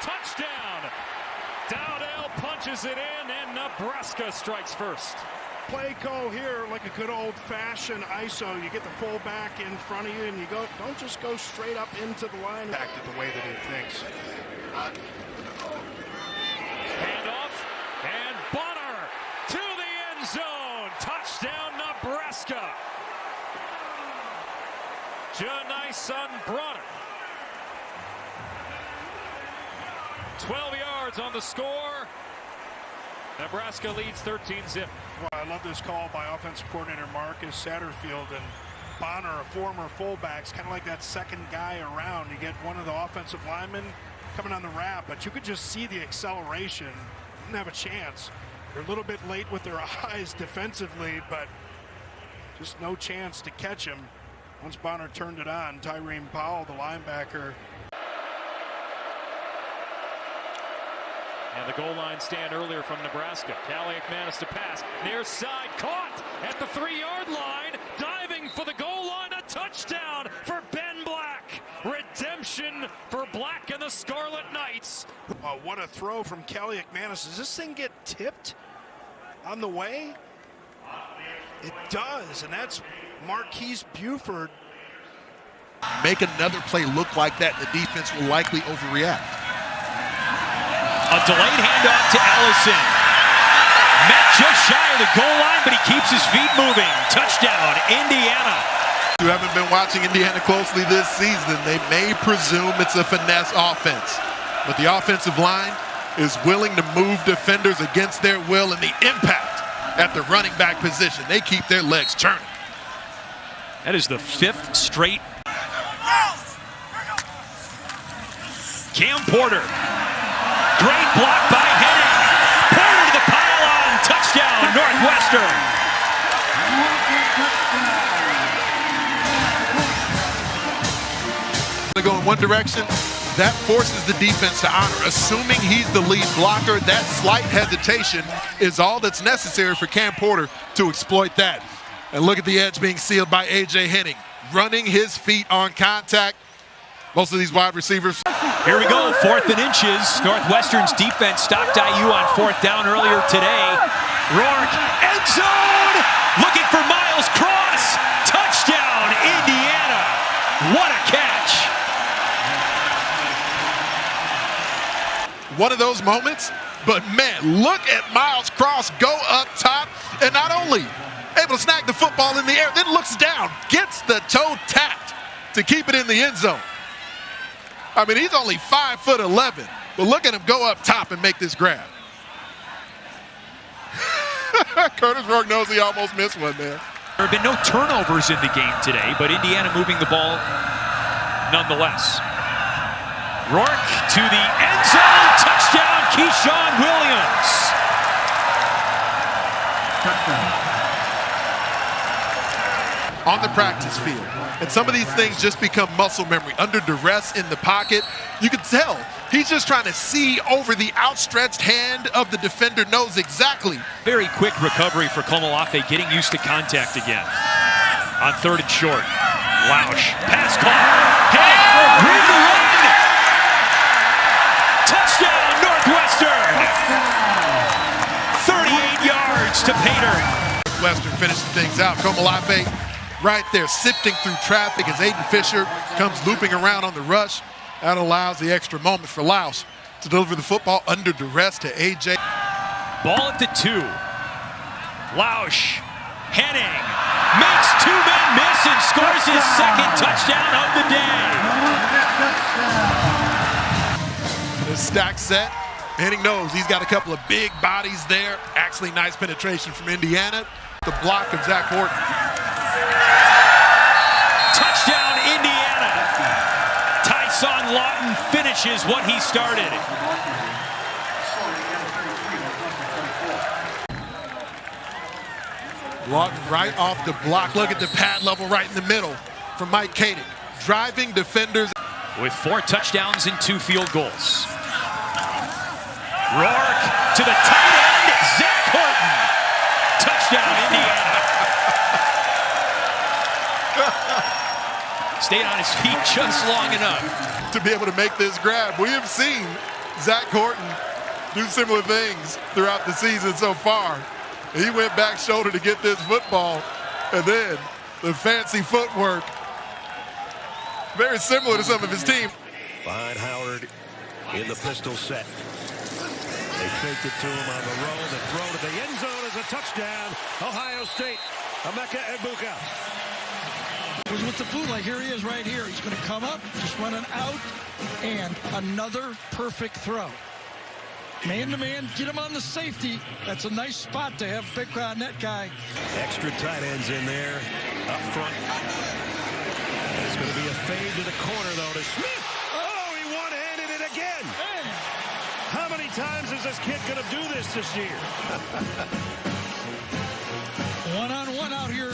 Touchdown! Dowdell punches it in, and Nebraska strikes first. Play call here like a good old-fashioned ISO. You get the fullback in front of you, and you don't just go straight up into the line. Acted the way that he thinks. Handoff, and Bonner to the end zone. Touchdown, Nebraska. Janice Bronner. 12 yards on the score. Nebraska leads 13-zip. Well, I love this call by offensive coordinator Marcus Satterfield, and Bonner, a former fullback, kind of like that second guy around. You get one of the offensive linemen coming on the wrap, but you could just see the acceleration. Didn't have a chance. They're a little bit late with their eyes defensively, but just no chance to catch him. Once Bonner turned it on, Tyreen Powell, the linebacker. And the goal line stand earlier from Nebraska. Callie McManus to pass. Near side, caught at the 3-yard line. Diving for the goal line. A touchdown for Ben Black. Redemption for Black and the Scarlet Knights. Oh, what a throw from Callie McManus. Does this thing get tipped on the way? It does, and that's Marquise Buford. Make another play look like that, and the defense will likely overreact. A delayed handoff to Allison. Met just shy of the goal line, but he keeps his feet moving. Touchdown, Indiana. If you haven't been watching Indiana closely this season, they may presume it's a finesse offense. But the offensive line is willing to move defenders against their will, and the impact at the running back position, they keep their legs turning. That is the 5th straight. Cam Porter. Great block by Henning. Porter to the pylon. Touchdown, Northwestern. They go in one direction. That forces the defense to honor. Assuming he's the lead blocker, that slight hesitation is all that's necessary for Cam Porter to exploit that. And look at the edge being sealed by A.J. Henning. Running his feet on contact. Most of these wide receivers. Here we go, 4th and inches. Northwestern's defense stopped IU on 4th down earlier today. Rourke, end zone! Looking for Miles Cross. Touchdown, Indiana. What a catch. One of those moments, but man, look at Miles Cross go up top, and not only able to snag the football in the air, then looks down, gets the toe tapped to keep it in the end zone. I mean, he's only 5'11", but look at him go up top and make this grab. Curtis Rourke knows he almost missed one there. There have been no turnovers in the game today, but Indiana moving the ball nonetheless. Rourke to the end zone. Touchdown, Keyshawn Williams. On the practice field. And some of these things just become muscle memory. Under duress in the pocket, you can tell he's just trying to see over the outstretched hand of the defender, knows exactly. Very quick recovery for Komolafe, getting used to contact again. On 3rd and short. Lausch, pass call. Hey, read the run. Touchdown, Northwestern. 38 yards to Pater. Northwestern finishing things out. Komolafe right there, sifting through traffic as Aiden Fisher comes looping around on the rush. That allows the extra moment for Lausch to deliver the football under duress to A.J. Ball at the 2. Lausch, Henning, makes 2 men miss and scores his 2nd touchdown of the day. The stack set. Henning knows he's got a couple of big bodies there. Actually, nice penetration from Indiana. The block of Zach Horton. Touchdown, Indiana. Tyson Lawton finishes what he started. Lawton right off the block. Look at the pad level right in the middle from Mike Koenig. Driving defenders. With 4 touchdowns and 2 field goals. Rourke to the tight end, Zach Horton. Touchdown, Indiana. Stayed on his feet just long enough to be able to make this grab. We have seen Zach Horton do similar things throughout the season so far. He went back shoulder to get this football, and then the fancy footwork, very similar to some of his team. Behind Howard in the pistol set. They faked it to him on the roll. The throw to the end zone is a touchdown. Ohio State. Emeka Egbuka. Was with the bootleg. Here he is right here. He's going to come up, just running out, and another perfect throw. Man-to-man, get him on the safety. That's a nice spot to have big net guy. Extra tight ends in there up front. It's going to be a fade to the corner, though, to Smith. Oh, he one-handed it again. Hey. How many times is this kid going to do this year? One-on-one out here.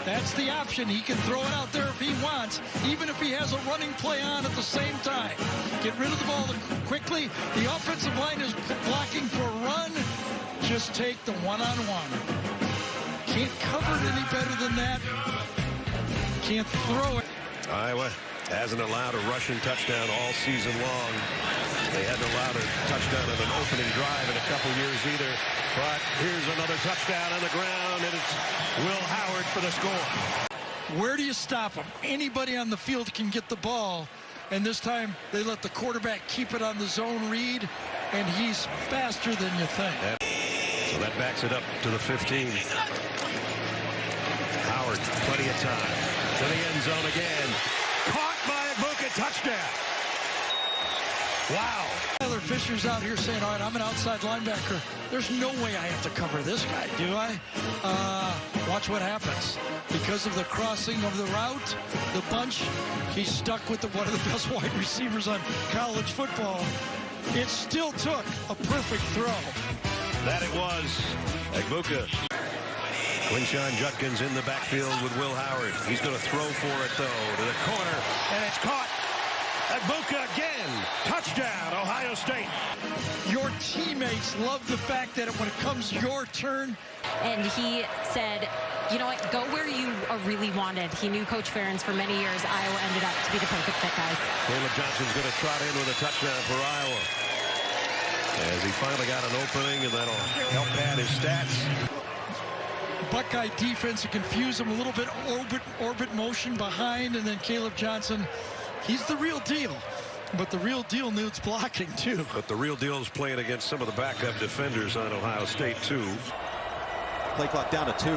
That's the option. He can throw it out there if he wants, even if he has a running play on at the same time. Get rid of the ball quickly. The offensive line is blocking for a run. Just take the one-on-one. Can't cover it any better than that. Can't throw it. Iowa hasn't allowed a rushing touchdown all season long. They hadn't allowed a touchdown in an opening drive in a couple years either. But here's another touchdown on the ground, and it's Will Howard for the score. Where do you stop him? Anybody on the field can get the ball, and this time they let the quarterback keep it on the zone read, and he's faster than you think. So that backs it up to the 15. Howard, plenty of time. To the end zone again. Caught by Egbuka, touchdown. Wow. Tyler Fisher's out here saying, all right, I'm an outside linebacker. There's no way I have to cover this guy, do I? Watch what happens. Because of the crossing of the route, the bunch, he's stuck with one of the best wide receivers on college football. It still took a perfect throw. That it was. Egbuka. Quinshon Judkins in the backfield with Will Howard. He's going to throw for it, though, to the corner, and it's caught. Egbuka again. Touchdown, Ohio State. Your teammates love the fact that when it comes your turn. And he said, you know what, go where you are really wanted. He knew Coach Ferentz for many years. Iowa ended up to be the perfect fit, guys. Caleb Johnson's going to trot in with a touchdown for Iowa. As he finally got an opening, and that'll help pad his stats. Buckeye defense to confuse him a little bit, orbit motion behind, and then Caleb Johnson, he's the real deal. But the real deal needs blocking, too. But the real deal is playing against some of the backup defenders on Ohio State, too. Play clock down to 2.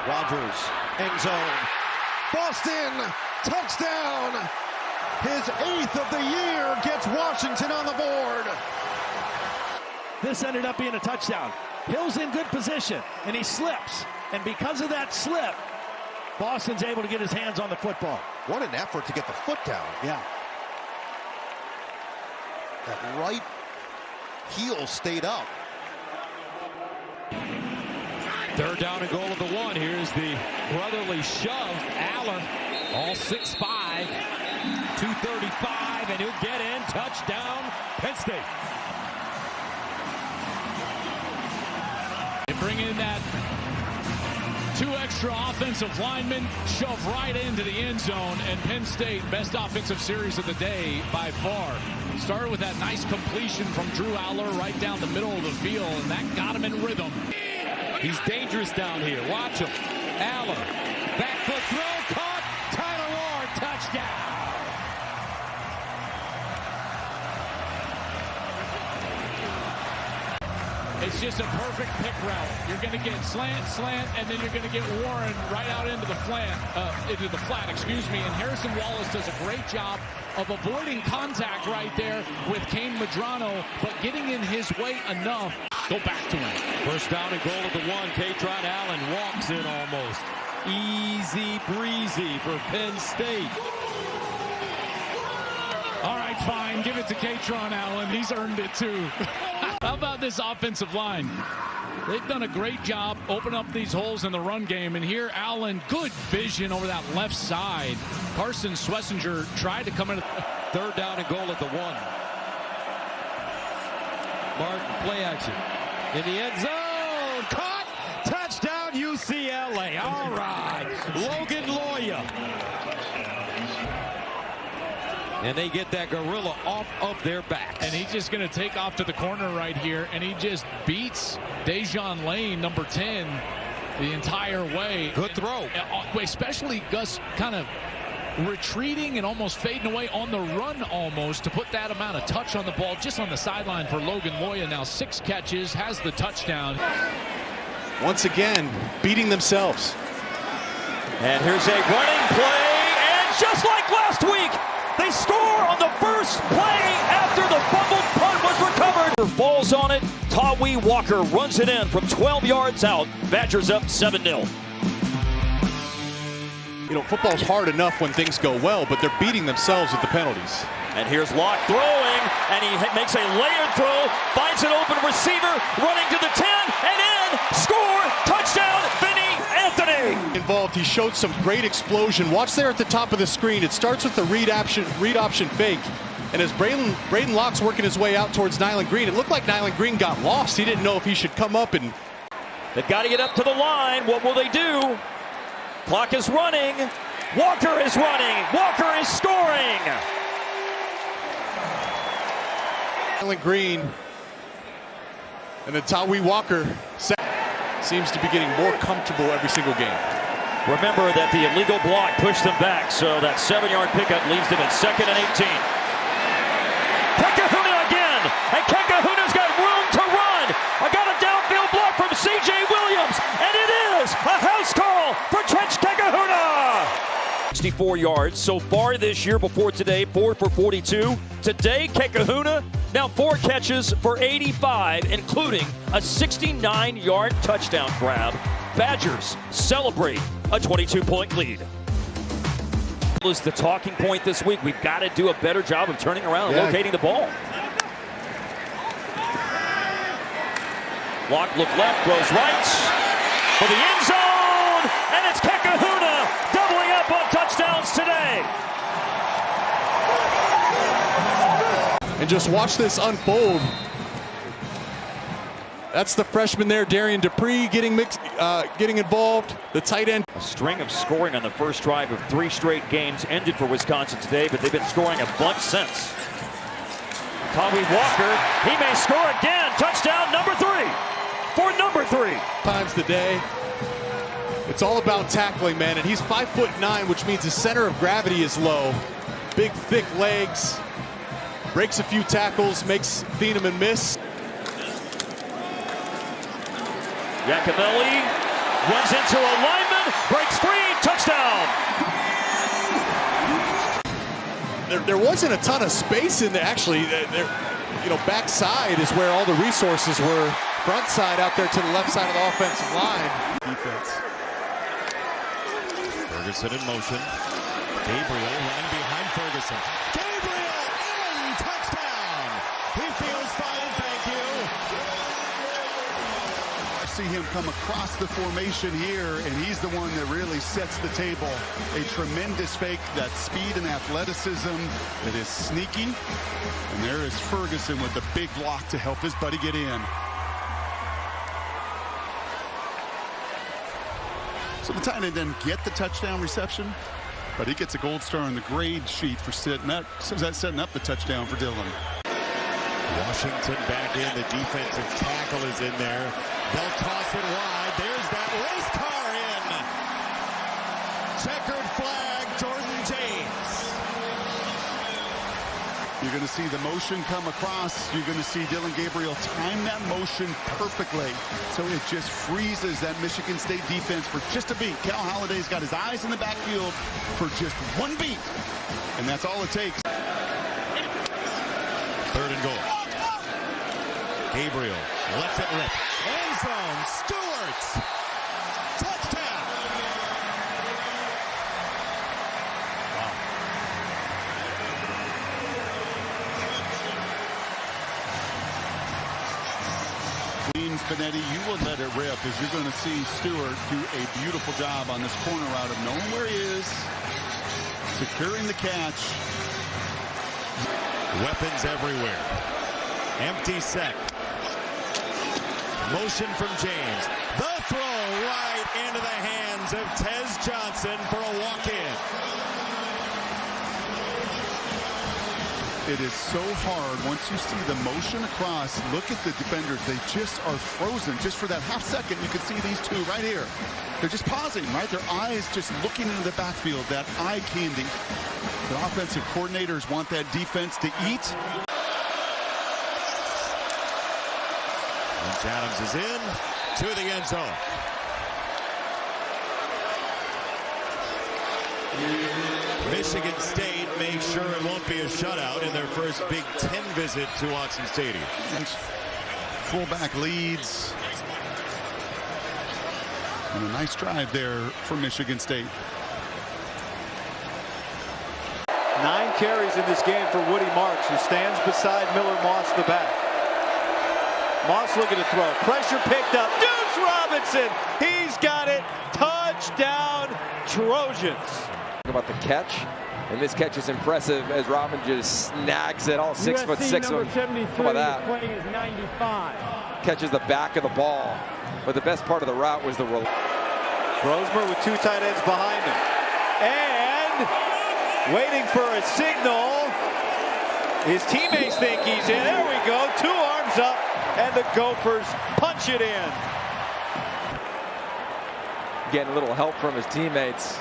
Rogers, end zone. Boston, touchdown. His 8th of the year gets Washington on the board. This ended up being a touchdown. Hill's in good position, and he slips. And because of that slip, Boston's able to get his hands on the football. What an effort to get the foot down. Yeah. That right heel stayed up. 3rd down and goal at the 1. Here's the brotherly shove. Allen, all 6'5", 235, and he'll get in. Touchdown, Penn State. They bring in that 2 extra offensive linemen, shove right into the end zone, and Penn State, best offensive series of the day by far. Started with that nice completion from Drew Aller right down the middle of the field, and that got him in rhythm. He's dangerous down here. Watch him. Aller, back foot throw, caught. Tyler Ward, touchdown. It's just a perfect pick route. You're going to get slant, and then you're going to get Warren right out into the flat, And Harrison Wallace does a great job of avoiding contact right there with Kane Medrano, but getting in his way enough. Go back to him. 1st down and goal at the 1. Katron Allen walks in almost. Easy breezy for Penn State. All right, fine. Give it to Katron Allen. He's earned it, too. How about this offensive line? They've done a great job opening up these holes in the run game. And here, Allen, good vision over that left side. Carson Swessinger tried to come in. 3rd down and goal at the 1. Martin, play action. In the end zone. Caught. Touchdown, UCLA. All right. Logan Loya. And they get that gorilla off of their backs. And he's just going to take off to the corner right here, and he just beats Dejon Lane, number 10, the entire way. Good throw. Especially Gus kind of retreating and almost fading away on the run almost to put that amount of touch on the ball just on the sideline for Logan Loya. Now 6 catches, has the touchdown. Once again, beating themselves. And here's a running play, and just like last week, they score on the first play after the fumbled punt was recovered. Falls on it. Tawee Walker runs it in from 12 yards out. Badgers up 7-0. You know, football's hard enough when things go well, but they're beating themselves with the penalties. And here's Locke throwing, and he makes a layered throw, finds an open receiver, running to the 10, and in, score, touchdown, Vinny Anthony. Involved, he showed some great explosion. Watch there at the top of the screen. It starts with the read option fake. And as Braden Locke's working his way out towards Nyland Green, it looked like Nyland Green got lost. He didn't know if he should come up and... They've got to get up to the line. What will they do? Clock is running. Walker is running. Walker is scoring. Nyland Green and then Tawee Walker seems to be getting more comfortable every single game. Remember that the illegal block pushed them back, so that 7-yard pickup leaves them at 2nd and 18. Kekahuna again, and Kekahuna's got room to run. I got a downfield block from C.J. Williams, and it is a house call for Trench Kekahuna. 64 yards so far this year before today, 4 for 42. Today, Kekahuna, now 4 catches for 85, including a 69-yard touchdown grab. Badgers celebrate a 22-point lead. Was the talking point this week. We've got to do a better job of turning around and locating the ball. Locke look left, throws right for the end zone, and it's Kekahuna doubling up on touchdowns today. And just watch this unfold. That's the freshman there, Darian Dupree, getting involved. The tight end. A string of scoring on the first drive of 3 straight games ended for Wisconsin today, but they've been scoring a bunch since. Tawee Walker, he may score again. Touchdown number 3 for number 3. Times the day. It's all about tackling, man, and he's 5'9", which means his center of gravity is low. Big, thick legs. Breaks a few tackles, makes Thieneman miss. Giacomelli runs into a lineman, breaks free, touchdown. There wasn't a ton of space in there. Actually, backside is where all the resources were. Front side out there to the left side of the offensive line. Defense. Ferguson in motion. Gabriel running behind Ferguson. Gabriel in, touchdown. He feels fine, thank you. See him come across the formation here, and he's the one that really sets the table. A tremendous fake, that speed and athleticism that is sneaky. And there is Ferguson with the big block to help his buddy get in. So the tight end didn't get the touchdown reception, but he gets a gold star on the grade sheet for setting up the touchdown for Dillon. Washington back in. The defensive tackle is in there. They'll toss it wide. There's that race car in. Checkered flag, Jordan James. You're going to see the motion come across. You're going to see Dillon Gabriel time that motion perfectly. So it just freezes that Michigan State defense for just a beat. Cal Holiday's got his eyes in the backfield for just 1 beat. And that's all it takes. 3rd and goal. Gabriel lets it rip. End zone, Stewart. Touchdown. Wow. Benetti, you will let it rip as you're going to see Stewart do a beautiful job on this corner route of knowing where he is, securing the catch. Weapons everywhere. Empty set. Motion from James. The throw right into the hands of Tez Johnson for a walk-in. It is so hard once you see the motion across. Look at the defenders. They just are frozen. Just for that half second, you can see these two right here. They're just pausing, right? Their eyes just looking into the backfield, that eye candy. The offensive coordinators want that defense to eat. And Adams is in to the end zone. Michigan State makes sure it won't be a shutout in their first Big Ten visit to Watson Stadium. And fullback leads. And a nice drive there for Michigan State. 9 carries in this game for Woody Marks, who stands beside Miller Moss the back. Moss looking to throw. Pressure picked up. Deuce Robinson. He's got it. Touchdown, Trojans. About the catch, and this catch is impressive as Robin just snags it all 6'6". How about that? Playing is 95. Catches the back of the ball, but the best part of the route was the Brosmer with 2 tight ends behind him, and waiting for a signal. His teammates think he's in. There we go. 2 arms up, and the Gophers punch it in. Getting a little help from his teammates.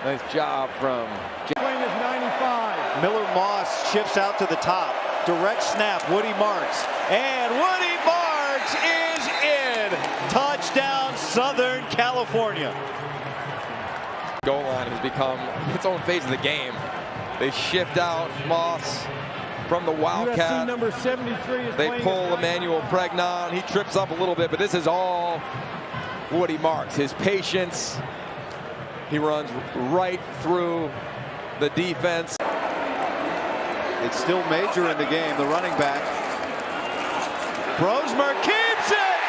Nice job from Playing is 95. Miller Moss shifts out to the top. Direct snap, Woody Marks. And Woody Marks is in. Touchdown, Southern California. Goal line has become its own phase of the game. They shift out Moss from the Wildcat. number 73 is they pull Emmanuel Pregnon. He trips up a little bit, but this is all Woody Marks. His patience. He runs right through the defense. It's still Major in the game, the running back. Brosmer keeps it!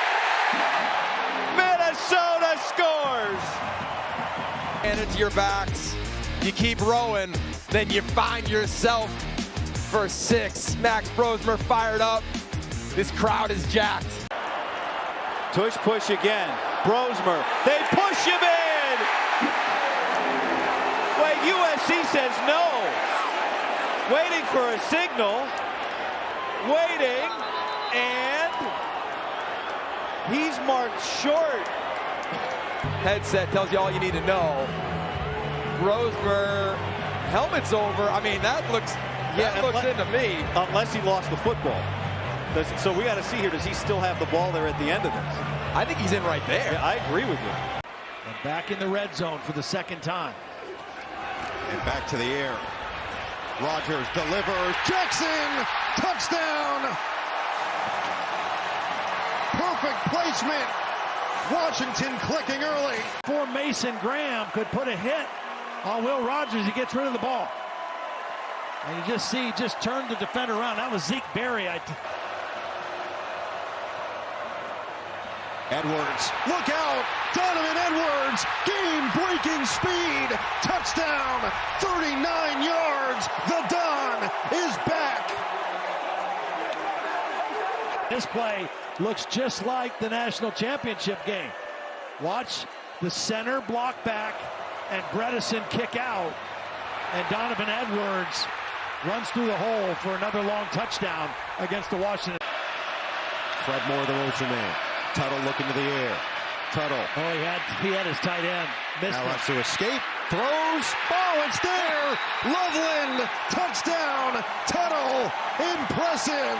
Minnesota scores! And into your backs. You keep rowing, then you find yourself for 6. Max Brosmer fired up. This crowd is jacked. Tush push again. Brosmer, they push him in! Wait, USC says no. Waiting for a signal. Waiting, and he's marked short. Headset tells you all you need to know. Brosmer, helmet's over. I mean, that looks into me. Unless he lost the football. So we got to see here, does he still have the ball there at the end of this? I think he's in right there. Yeah, I agree with you. And back in the red zone for the second time. And back to the air. Rogers delivers. Jackson! Touchdown! Perfect placement. Washington clicking early. For Mason Graham could put a hit on Will Rogers. He gets rid of the ball. And you just see, just turned the defender around. That was Zeke Berry. Edwards, look out! Donovan Edwards, game-breaking speed, touchdown, 39 yards. The Don is back. This play looks just like the national championship game. Watch the center block back and Bredesen kick out, and Donovan Edwards runs through the hole for another long touchdown against the Washington. Fred Moore, the motion man. Tuttle looking to the air. Tuttle. Oh, he had his tight end. Missed now it. wants to escape. Throws. Oh, it's there. Loveland. Touchdown. Tuttle. Impressive.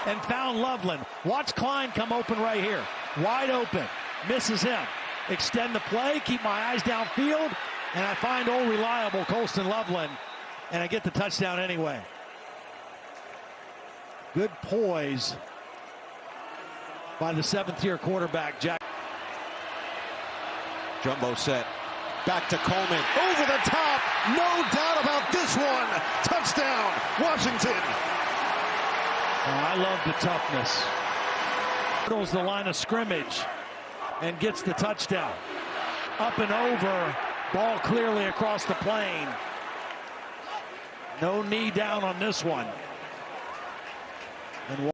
And found Loveland. Watch Klein come open right here. Wide open. Misses him. Extend the play. Keep my eyes downfield. And I find old reliable Colston Loveland. And I get the touchdown anyway. Good poise by the 7th-year quarterback, Jack. Jumbo set. Back to Coleman. Over the top. No doubt about this one. Touchdown, Washington. Oh, I love the toughness. Hurdles the line of scrimmage and gets the touchdown. Up and over. Ball clearly across the plane. No knee down on this one. And